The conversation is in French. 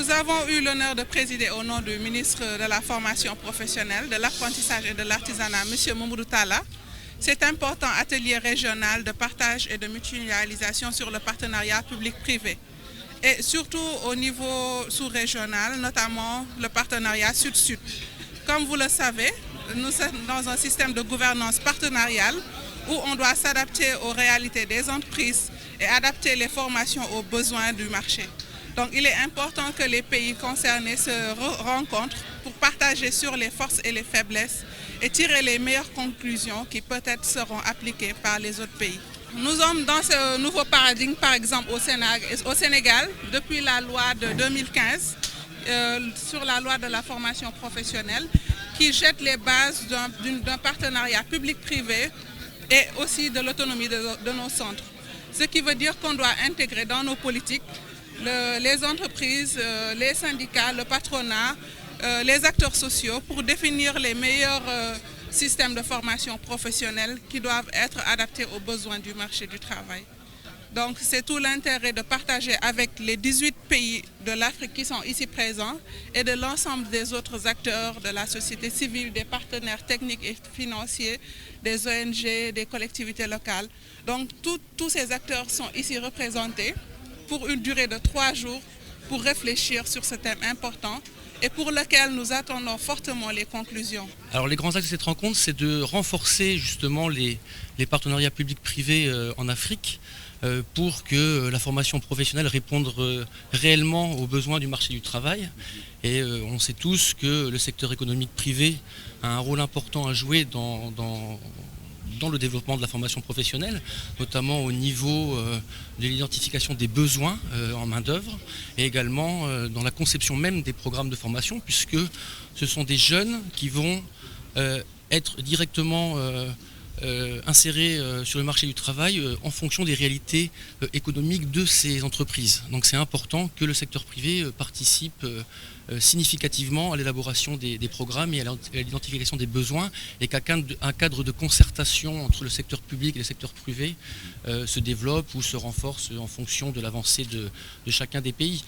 Nous avons eu l'honneur de présider au nom du ministre de la Formation professionnelle, de l'apprentissage et de l'artisanat, M. Mamadou Talla, cet important atelier régional de partage et de mutualisation sur le partenariat public-privé. Et surtout au niveau sous-régional, notamment le partenariat Sud-Sud. Comme vous le savez, nous sommes dans un système de gouvernance partenariale où on doit s'adapter aux réalités des entreprises et adapter les formations aux besoins du marché. Donc il est important que les pays concernés se rencontrent pour partager sur les forces et les faiblesses et tirer les meilleures conclusions qui peut-être seront appliquées par les autres pays. Nous sommes dans ce nouveau paradigme, par exemple au Sénégal, depuis la loi de 2015, sur la loi de la formation professionnelle, qui jette les bases d'un partenariat public-privé et aussi de l'autonomie de nos centres. Ce qui veut dire qu'on doit intégrer dans nos politiques les entreprises, les syndicats, le patronat, les acteurs sociaux pour définir les meilleurs systèmes de formation professionnelle qui doivent être adaptés aux besoins du marché du travail. Donc c'est tout l'intérêt de partager avec les 18 pays de l'Afrique qui sont ici présents et de l'ensemble des autres acteurs de la société civile, des partenaires techniques et financiers, des ONG, des collectivités locales. Donc tous ces acteurs sont ici représentés pour une durée de 3 jours pour réfléchir sur ce thème important et pour lequel nous attendons fortement les conclusions. Alors les grands axes de cette rencontre, c'est de renforcer justement les partenariats publics-privés en Afrique pour que la formation professionnelle réponde réellement aux besoins du marché du travail. Et on sait tous que le secteur économique privé a un rôle important à jouer dans le développement de la formation professionnelle, notamment au niveau de l'identification des besoins en main-d'œuvre et également dans la conception même des programmes de formation, puisque ce sont des jeunes qui vont être directement insérés sur le marché du travail en fonction des réalités économiques de ces entreprises. Donc c'est important que le secteur privé participe significativement à l'élaboration des programmes et à l'identification des besoins et qu'un cadre de concertation entre le secteur public et le secteur privé se développe ou se renforce en fonction de l'avancée de chacun des pays.